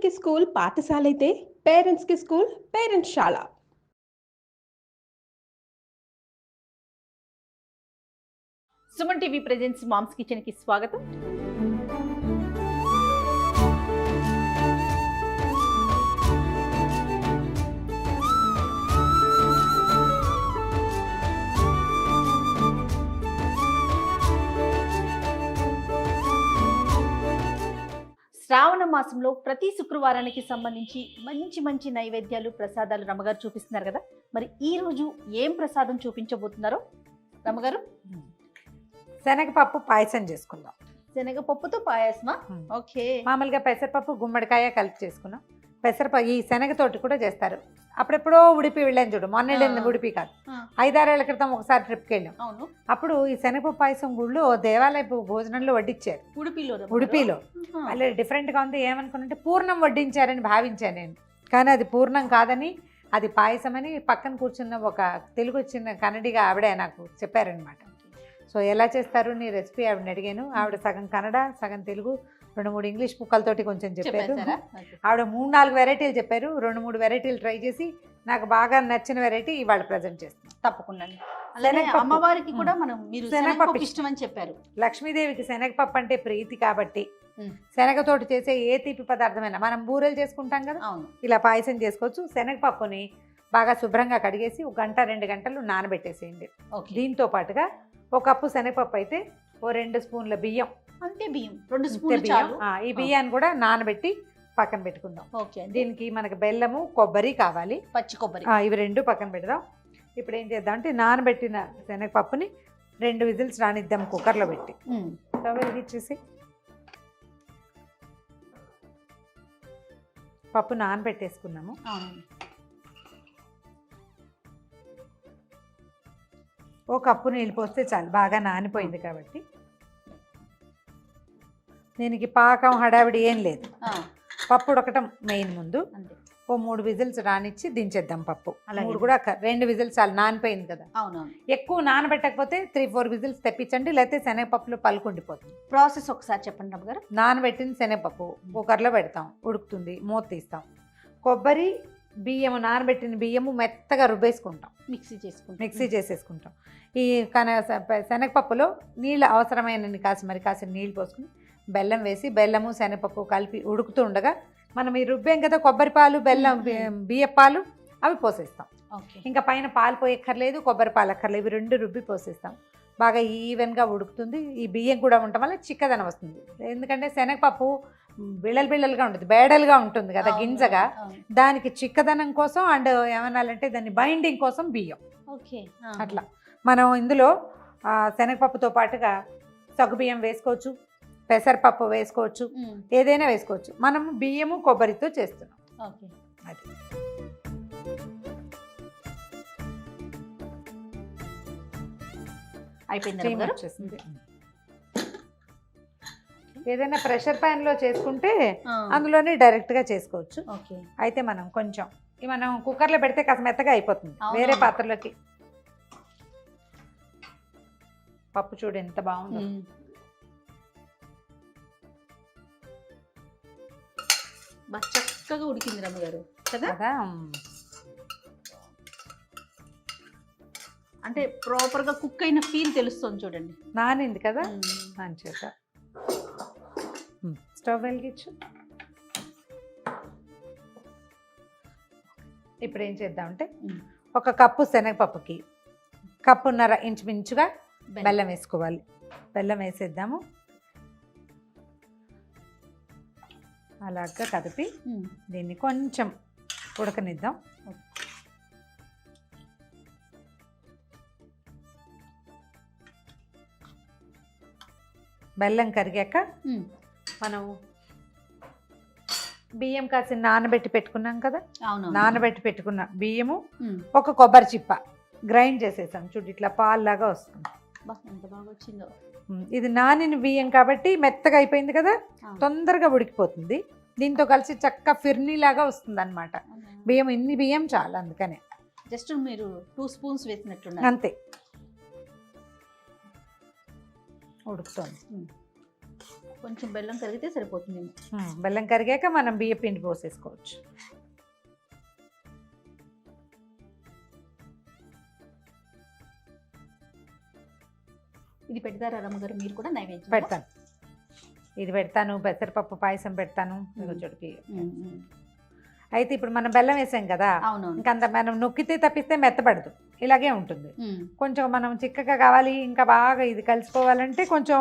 పిల్లలకి స్కూల్ పాఠశాల అయితే పేరెంట్స్కి స్కూల్ పేరెంట్స్శాల. Suman TV presents moms kitchen కి స్వాగతం. శ్రావణ మాసంలో ప్రతి శుక్రవారానికి సంబంధించి మంచి మంచి నైవేద్యాలు ప్రసాదాలు రమ్మగారు చూపిస్తున్నారు కదా. మరి ఈ రోజు ఏం ప్రసాదం చూపించబోతున్నారో రమ్మగారు? శనగపప్పు పాయసం చేసుకుందాం. శనగపప్పుతో పాయసమా? ఓకే. మామూలుగా పెసరపప్పు గుమ్మడికాయ కలిపి చేసుకున్నాం. పెసరపప్పు ఈ శనగతోటి కూడా చేస్తారు. అప్పుడెప్పుడో ఉడిపి వెళ్ళాను చూడు, మొన్న వెళ్ళింది ఉడిపి కాదు, 5-6 ఏళ్ల క్రితం ఒకసారి ట్రిప్కి వెళ్ళాం. అవును. అప్పుడు ఈ శనగపప్పు పాయసం గుళ్ళు దేవాలయపు భోజనంలో వడ్డించారు. ఉడిపిలో మళ్ళీ డిఫరెంట్గా ఉంది. ఏమనుకున్నంటే పూర్ణం వడ్డించారని భావించాను నేను, కానీ అది పూర్ణం కాదని, అది పాయసం అని పక్కన కూర్చున్న ఒక తెలుగు వచ్చిన కన్నడిగా ఆవిడ నాకు చెప్పారనమాట. సో ఎలా చేస్తారు నీ రెసిపీ ఆవిడని అడిగాను. ఆవిడ సగం కన్నడ సగం తెలుగు 2-3 ఇంగ్లీష్ ముక్కలతోటి కొంచెం చెప్పారు. ఆవిడ 3-4 వెరైటీలు చెప్పారు. 2-3 వెరైటీలు ట్రై చేసి నాకు బాగా నచ్చిన వెరైటీ ఇవాళ ప్రజెంట్ చేస్తాను. తప్పకుండా. అమ్మవారికి కూడా మనం మీరు శనగపప్పు ఇష్టం అని చెప్పారు. లక్ష్మీదేవికి శనగపప్పు అంటే ప్రీతి కాబట్టి శనగతోటి చేసే ఏ తీపి పదార్థమైనా, మనం బూరెలు చేసుకుంటాం కదా, ఇలా పాయసం చేసుకోవచ్చు. శనగపప్పుని బాగా శుభ్రంగా కడిగేసి 1-2 గంటలు నానబెట్టేసేయండి. దీంతో పాటుగా 1 కప్పు శనగపప్పు అయితే 2 స్పూన్ల బియ్యం, అంతే బియ్యం 2 స్పూన్లు చాలు. ఈ బియ్యాన్ని కూడా నానబెట్టి పక్కన పెట్టుకుందాం. దీనికి మనకి బెల్లము కొబ్బరి కావాలి, పచ్చి కొబ్బరి, ఇవి 2 పక్కన పెడదాం. ఇప్పుడు ఏం చేద్దాం అంటే నానబెట్టిన శనగపప్పుని 2 విజిల్స్ రానిద్దాం కుక్కర్లో పెట్టి. స్టవ్ వెలిగించేసి పప్పు నానబెట్టేసుకున్నాము. 1 కప్పు నీళ్ళు పోస్తే చాలు, బాగా నానిపోయింది కాబట్టి. దీనికి పాకం హడావిడి ఏం లేదు, పప్పు ఉడకటం మెయిన్. ముందు 3 విజిల్స్ రానిచ్చి దించేద్దాం పప్పు. అలాగే కూడా 2 విజిల్స్ చాలు, నానిపోయింది కదా. ఎక్కువ నానబెట్టకపోతే 3-4 విజిల్స్ తెప్పించండి, లేకపోతే శనగపప్పులో పలుకుండిపోతుంది. ప్రాసెస్ ఒకసారి చెప్పండి అమ్మగారు. నానబెట్టిన శనగపప్పు కుక్కర్లో పెడతాం, ఉడుకుతుంది, మూత తీస్తాం. కొబ్బరి బియ్యము, నానబెట్టిన బియ్యము మెత్తగా రుబ్బేసుకుంటాం, మిక్సీ చేసేసుకుంటాం. ఈ శనగపప్పులో నీళ్ళు అవసరమైన కాసిన నీళ్ళు పోసుకుని బెల్లం వేసి, బెల్లము శనగపప్పు కలిపి ఉడుకుతూ ఉండగా మనం ఈ రుబ్బేం కదా కొబ్బరి పాలు, బెల్లం, బియ్య పాలు అవి పోసేస్తాం. ఇంకా పైన పాలు పోయక్కర్లేదు, కొబ్బరి పాలు అక్కర్లేదు, ఇవి 2 రుబ్బి పోసేస్తాం. బాగా ఈవెన్గా ఉడుకుతుంది. ఈ బియ్యం కూడా ఉండటం వల్ల చిక్కదనం వస్తుంది. ఎందుకంటే శనగపప్పు బిళ్ళలుగా ఉంటుంది, బేడలుగా ఉంటుంది కదా గింజగా, దానికి చిక్కదనం కోసం అండ్ ఏమనాలంటే దాన్ని బైండింగ్ కోసం బియ్యం. అట్లా మనం ఇందులో శనగపప్పుతో పాటుగా సగ్గుబియ్యం వేసుకోవచ్చు, పెసరపప్పు వేసుకోవచ్చు, ఏదైనా వేసుకోవచ్చు. మనము బియ్యము కొబ్బరితో చేస్తున్నాం. అది అయిపోయింది. ఏదైనా ప్రెషర్ ప్యాన్లో చేసుకుంటే అందులోనే డైరెక్ట్గా చేసుకోవచ్చు. అయితే మనం కొంచెం మనం కుక్కర్లో పెడితే కాస్త మెత్తగా అయిపోతుంది. వేరే పాత్రలోకి పప్పు చూడు ఎంత బాగుందో. చక్కగా ఉడికింది రమ్మగారు కదా. అంటే ప్రాపర్గా కుక్ అయిన ఫీల్ తెలుస్తుంది చూడండి. నానింది కదా మంచిగా. స్టవ్ వెలిగించు. ఇప్పుడు ఏం చేద్దామంటే 1 కప్పు శనగపప్పుకి 1.5 కప్పు ఇంచుమించుగా బెల్లం వేసుకోవాలి. బెల్లం వేసేద్దాము. అలాగా కదిపి దీన్ని కొంచెం ఉడకనిద్దాం. బెల్లం కరిగాక మనం బియ్యం కాసి నానబెట్టి పెట్టుకున్నాం కదా, నానబెట్టి పెట్టుకున్న బియ్యము 1 కొబ్బరి చిప్ప గ్రైండ్ చేసేసాం చూడు, ఇట్లా పాల్లాగా వస్తుంది. ఎంత బాగా వచ్చిందో. ఇది నానిన బియ్యం కాబట్టి మెత్తగా అయిపోయింది కదా, తొందరగా ఉడికిపోతుంది. దీంతో కలిసి చక్క ఫిర్నీ లాగా వస్తుంది అనమాట. బియ్యం ఇన్ని బియ్యం చాలు, అందుకనే జస్ట్ మీరు 2 స్పూన్స్ వేసినట్టు అంతే. ఉడుకుతుంది. కొంచెం బెల్లం కరిగితే సరిపోతుంది. బెల్లం కరిగాక మనం బియ్య పిండి పోసేసుకోవచ్చు. ఇది పెడతారా రమ్మగారు మీరు కూడా నైవేద్యం? పెడతాను, ఇది పెడతాను, పెసరపప్పు పాయసం పెడతాను. చోటుకి అయితే ఇప్పుడు మనం బెల్లం వేసాం కదా, అవునవును. ఇంకంత మనం నొక్కితే తప్పిస్తే మెత్తపడదు, ఇలాగే ఉంటుంది. కొంచెం మనం చిక్కగా కావాలి, ఇంకా బాగా ఇది కలిసిపోవాలంటే కొంచెం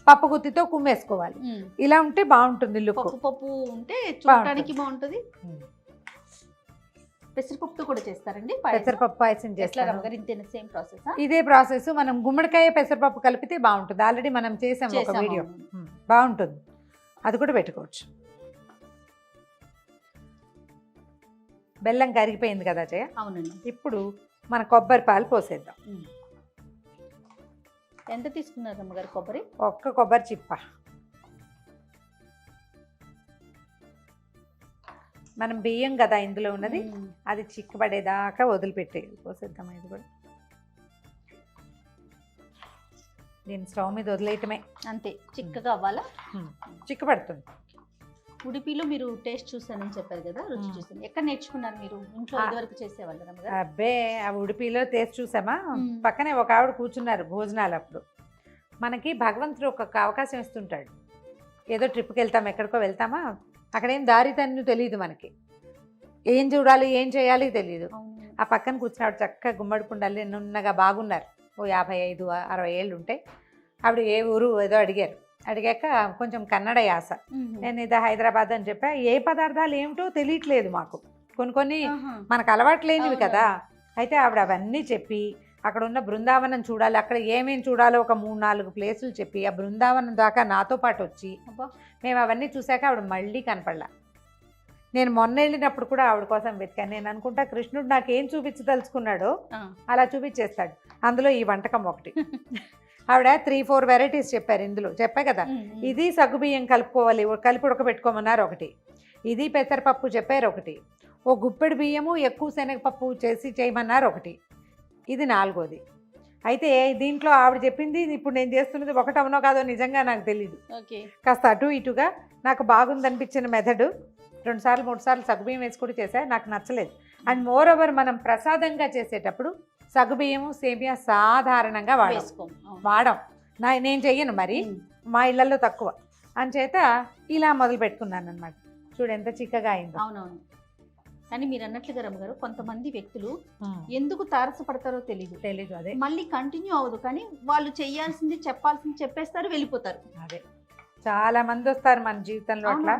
పప్పు గుత్తితో కుమ్మేసుకోవాలి. ఇలా ఉంటే బాగుంటుంది లుక్. పప్పు ఉంటే చూడటానికి బాగుంటుంది. పెసరపప్పుతో కూడా చేస్తారండి పెసరపప్పు పాయసం చేస్తారు. Same process? ఇదే ప్రాసెస్. మనం గుమ్మడికాయ పెసరపప్పు కలిపితే బాగుంటుంది. ఆల్రెడీ మనం చేసాం ఒక వీడియో, బాగుంటుంది. అది కూడా పెట్టుకోవచ్చు. బెల్లం కరిగిపోయింది కదా జయ. అవునండి. ఇప్పుడు మన కొబ్బరి పాలు పోసేద్దాం. ఎంత తీసుకున్నారు అమ్మగారు కొబ్బరి? ఒక్క కొబ్బరి చిప్ప. మనం బియ్యం కదా ఇందులో ఉన్నది, అది చిక్కబడేదాకా వదిలిపెట్టేది. పోసేద్దాం. ఇది కూడా దీన్ని స్టవ్ మీద వదిలేయటమే, అంతే. చిక్కగా అవ్వాలా? చిక్కబడుతుంది. ఉడిపిలో మీరు టేస్ట్ చూసానని చెప్పారు కదా, రుచి చూసాను. ఎక్కడ నేర్చుకున్నారు మీరు? ఇంట్లో ఇదివరకు చేసేవాళ్ళు? అబ్బే, ఆ ఉడిపిలో టేస్ట్ చూసామా? పక్కనే ఒక ఆవిడ కూర్చున్నారు భోజనాలు అప్పుడు. మనకి భగవంతుడు ఒక అవకాశం ఇస్తుంటాడు. ఏదో ట్రిప్కి వెళ్తాం, ఎక్కడికో వెళ్తామా, అక్కడేం దారి తన్ను తెలియదు మనకి, ఏం చూడాలి ఏం చేయాలి తెలియదు. ఆ పక్కన కూర్చున్నాడు చక్కగా గుమ్మడి కుండలు నున్నగా బాగున్నారు. ఓ 55-60 ఏళ్ళు ఉంటాయి. ఆవిడ ఏ ఊరు ఏదో అడిగారు. అడిగాక కొంచెం కన్నడ యాస. నేను ఇది హైదరాబాద్ అని చెప్పా. ఏ పదార్థాలు ఏమిటో తెలియట్లేదు మాకు, కొన్ని మనకు అలవాటు లేనివి కదా. అయితే ఆవిడ అవన్నీ చెప్పి అక్కడ ఉన్న బృందావనం చూడాలి, అక్కడ ఏమేమి చూడాలో ఒక 3-4 ప్లేసులు చెప్పి ఆ బృందావనం దాకా నాతో పాటు వచ్చి మేము అవన్నీ చూశాక ఆవిడ మళ్ళీ కనపడలా. నేను మొన్న వెళ్ళినప్పుడు కూడా ఆవిడ కోసం వెతికాను. నేను అనుకుంటా కృష్ణుడు నాకు ఏం చూపించదలుచుకున్నాడో అలా చూపించేస్తాడు. అందులో ఈ వంటకం ఒకటి. ఆవిడ 3-4 వెరైటీస్ చెప్పారు. ఇందులో చెప్పా కదా, ఇది సగ్గుబియ్యం కలుపుకోవాలి, కలిపి ఉడకబెట్టుకోమన్నారు ఒకటి, ఇది పెసరపప్పు చెప్పారు ఒకటి, ఓ గుప్పెడు బియ్యము ఎక్కువ శనగపప్పు చేసి చేయమన్నారు ఒకటి, ఇది 4వది. అయితే దీంట్లో ఆవిడ చెప్పింది ఇప్పుడు నేను చేస్తున్నది ఒకటి అవునో కాదో నిజంగా నాకు తెలీదు. కాస్త అటు ఇటుగా నాకు బాగుందనిపించిన మెథడు 2-3 సార్లు సగ్గుబియ్యం వేసి కూడా చేశా, నాకు నచ్చలేదు. అండ్ మోర్ ఓవర్ మనం ప్రసాదంగా చేసేటప్పుడు సగ్గుబియ్యము సేమియా సాధారణంగా వాడం. నేను చెయ్యను, మరి మా ఇళ్లలో తక్కువ అంచేత ఇలా మొదలు పెట్టుకున్నాను అనమాట. చూడు ఎంత చిక్కగా అయిందో. అవునవును. కానీ మీరు అన్నట్లుగా రమ్మగారు, కొంతమంది వ్యక్తులు ఎందుకు తారసపడతారో తెలీదు. అదే మళ్ళీ కంటిన్యూ అవ్వదు. కానీ వాళ్ళు చెయ్యాల్సింది చెప్పాల్సింది చెప్పేస్తారు, వెళ్ళిపోతారు. అదే చాలా మంది వస్తారు మన జీవితంలో అట్లా.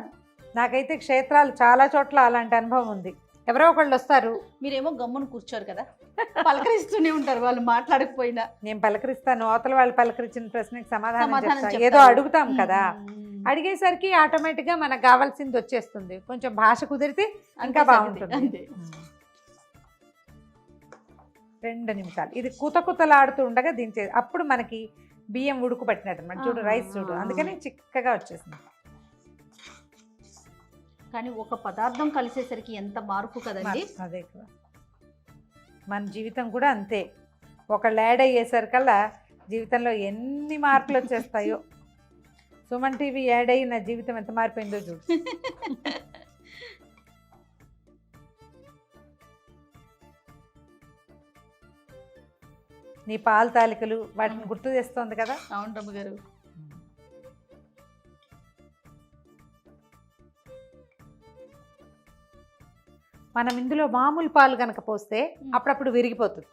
నాకైతే క్షేత్రాలు చాలా చోట్ల అలాంటి అనుభవం ఉంది. ఎవరో ఒకళ్ళు వస్తారు, మీరేమో గమ్మున కూర్చోరు కదా, పలకరిస్తూనే ఉంటారు. వాళ్ళు మాట్లాడకపోయినా నేను పలకరిస్తాను. అవతల వాళ్ళు పలకరించిన ప్రశ్నకి సమాధానం ఏదో అడుగుతాం కదా, అడిగేసరికి ఆటోమేటిక్గా మనకు కావాల్సింది వచ్చేస్తుంది. కొంచెం భాష కుదిరితే ఇంకా బాగుంటుంది. 2 నిమిషాలు ఇది కుతకుతలాడుతూ ఉండగా దించే, అప్పుడు మనకి బియ్యం ఉడుకు పట్టినట్టు అనమాట. చూడు రైస్ చూడు, అందుకని చిక్కగా వచ్చేసింది. కానీ ఒక పదార్థం కలిసేసరికి ఎంత మార్పు కదండి. అదే కదా, మన జీవితం కూడా అంతే. ఒకళ్ళు యాడ్ అయ్యేసరికల్లా జీవితంలో ఎన్ని మార్పులు వచ్చేస్తాయో. సుమన్ టీవీ యాడ్ అయ్యి నా జీవితం ఎంత మారిపోయిందో చూడు. నీ పాల తాలికలు వాటిని గుర్తు చేస్తోంది కదా. అవును రమ్మగారు. మనం ఇందులో మామూలు పాలు కనుక పోస్తే అప్పుడప్పుడు విరిగిపోతుంది.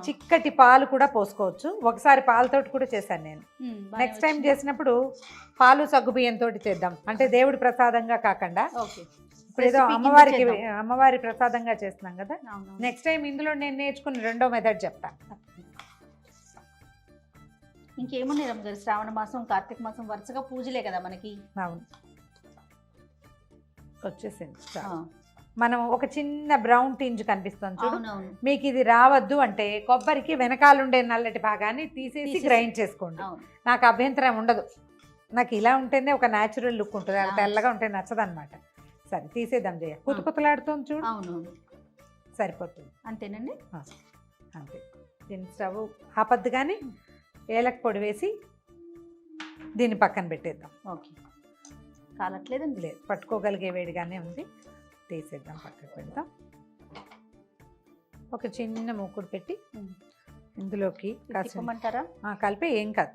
చిక్కటి పాలు కూడా పోసుకోవచ్చు. ఒకసారి పాలతోటి కూడా చేశాను నేను. నెక్స్ట్ టైం చేసినప్పుడు పాలు సగ్గుబియ్యంతో చేద్దాం, అంటే దేవుడి ప్రసాదంగా కాకుండా. ఇప్పుడు ఏదో అమ్మవారి ప్రసాదంగా చేస్తున్నాం కదా. నెక్స్ట్ టైం ఇందులో నేను నేర్చుకున్న 2వ మెథడ్ చెప్తాను. ఇంకేమున్నాయి రమ్మగారు, శ్రావణ మాసం కార్తీక మాసం వరుసగా పూజలే కదా మనకి. అవును, వచ్చేసింది. మనం ఒక చిన్న బ్రౌన్ టింజ్ కనిపిస్తుంది చూడు, మీకు ఇది రావద్దు అంటే కొబ్బరికి వెనకాలండే నల్లటి భాగాన్ని తీసేసి గ్రైండ్ చేసుకోండి. నాకు అభ్యంతరం ఉండదు, నాకు ఇలా ఉంటేనే ఒక న్యాచురల్ లుక్ ఉంటుంది. అది తెల్లగా ఉంటే నచ్చదనమాట. సరే తీసేద్దాం జయ. కుతకుతలాడుతుంది చూడు. అవును, సరిపోతుంది. అంతేనండి, అంతే. దీన్ని స్టవ్ ఆపద్దు కానీ ఏలక పొడి వేసి దీన్ని పక్కన పెట్టేద్దాం. ఓకే, కాలట్లేదండి. లేదు, పట్టుకోగలిగే వేడిగానే ఉంది. తీసేద్దాం, పక్కకు పెడదాం. ఒక చిన్న మూకుడు పెట్టి ఇందులోకి తిప్పమంటారా? కలిపి ఏం కాదు.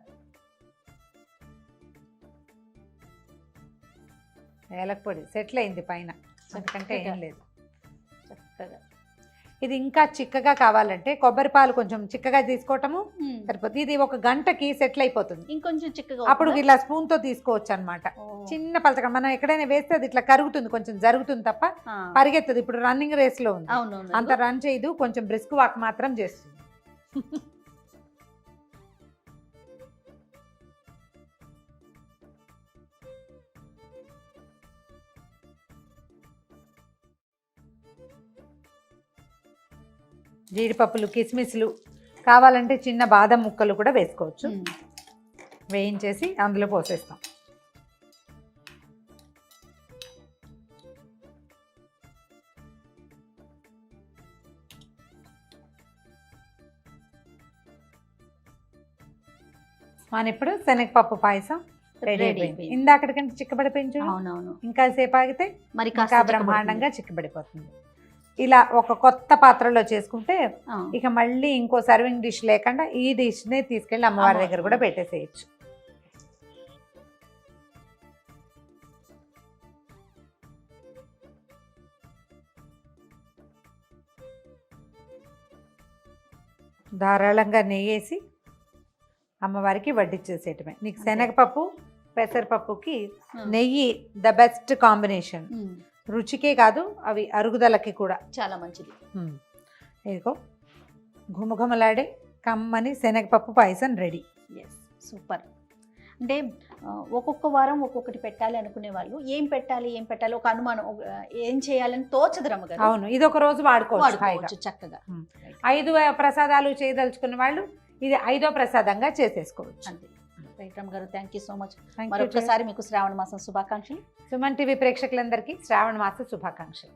ఏలక పొడి సెటిల్ అయింది పైన, అందుకంటే ఏం లేదు. చక్కగా ఇది ఇంకా చిక్కగా కావాలంటే కొబ్బరి పాలు కొంచెం చిక్కగా తీసుకోవటము సరిపోతుంది. ఇది 1 గంటకి సెటిల్ అయిపోతుంది. ఇంకొంచెం చిక్కగా అప్పుడు ఇలా స్పూన్ తో తీసుకోవచ్చు అనమాట. చిన్న పలచగా మనం ఎక్కడైనా వేస్తే అది ఇట్లా కరుగుతుంది, కొంచెం జరుగుతుంది తప్ప పరిగెత్తదు. ఇప్పుడు రన్నింగ్ రేస్ లో ఉంది, అంత రన్ చేయదు, కొంచెం బ్రిస్క్ వాక్ మాత్రం చేస్తుంది. జీడిపప్పులు, కిస్మిస్లు కావాలంటే చిన్న బాదం ముక్కలు కూడా వేసుకోవచ్చు. వేయించేసి అందులో పోసేస్తాం. మన ఇప్పుడు శనగపప్పు పాయసం రెడీ అయిపోయింది. ఇందాకటికంటే చిక్కబడిపోయింది చూడు. అవునవును, ఇంకా సేపు ఆగితే మరి ఇంకా బ్రహ్మాండంగా చిక్కబడిపోతుంది. ఇలా ఒక కొత్త పాత్రలో చేసుకుంటే ఇక మళ్ళీ ఇంకో సర్వింగ్ డిష్ లేకుండా ఈ డిష్ నే తీసుకెళ్లి అమ్మవారి దగ్గర కూడా పెట్టేసేయచ్చు. ధారాళంగా నెయ్యేసి అమ్మవారికి వడ్డిచ్చేసేయటమే. నీకు శనగపప్పు పెసరపప్పుకి నెయ్యి ద బెస్ట్ కాంబినేషన్. రుచికే కాదు, అవి అరుగుదలకి కూడా చాలా మంచిది. ఇదిగో ఘుమఘుమలాడే కమ్మని శనగపప్పు పాయసం రెడీ. సూపర్. అంటే ఒక్కొక్క వారం ఒక్కొక్కటి పెట్టాలి అనుకునే వాళ్ళు ఏం పెట్టాలి ఒక అనుమానం, ఏం చేయాలని తోచదు రమ్మగారు. అవును, ఇది ఒక రోజు వాడుకోవచ్చు చక్కగా. 5 ప్రసాదాలు చేయదలుచుకున్న వాళ్ళు ఇది 5వ ప్రసాదంగా చేసేసుకోవచ్చు. అంతే. రైట్ రమ్మగారు, థ్యాంక్ యూ సో మచ్. మరొకసారి మీకు శ్రావణ మాసం శుభాకాంక్షలు. సుమన్ టీవీ ప్రేక్షకులందరికీ శ్రావణ మాస శుభాకాంక్షలు.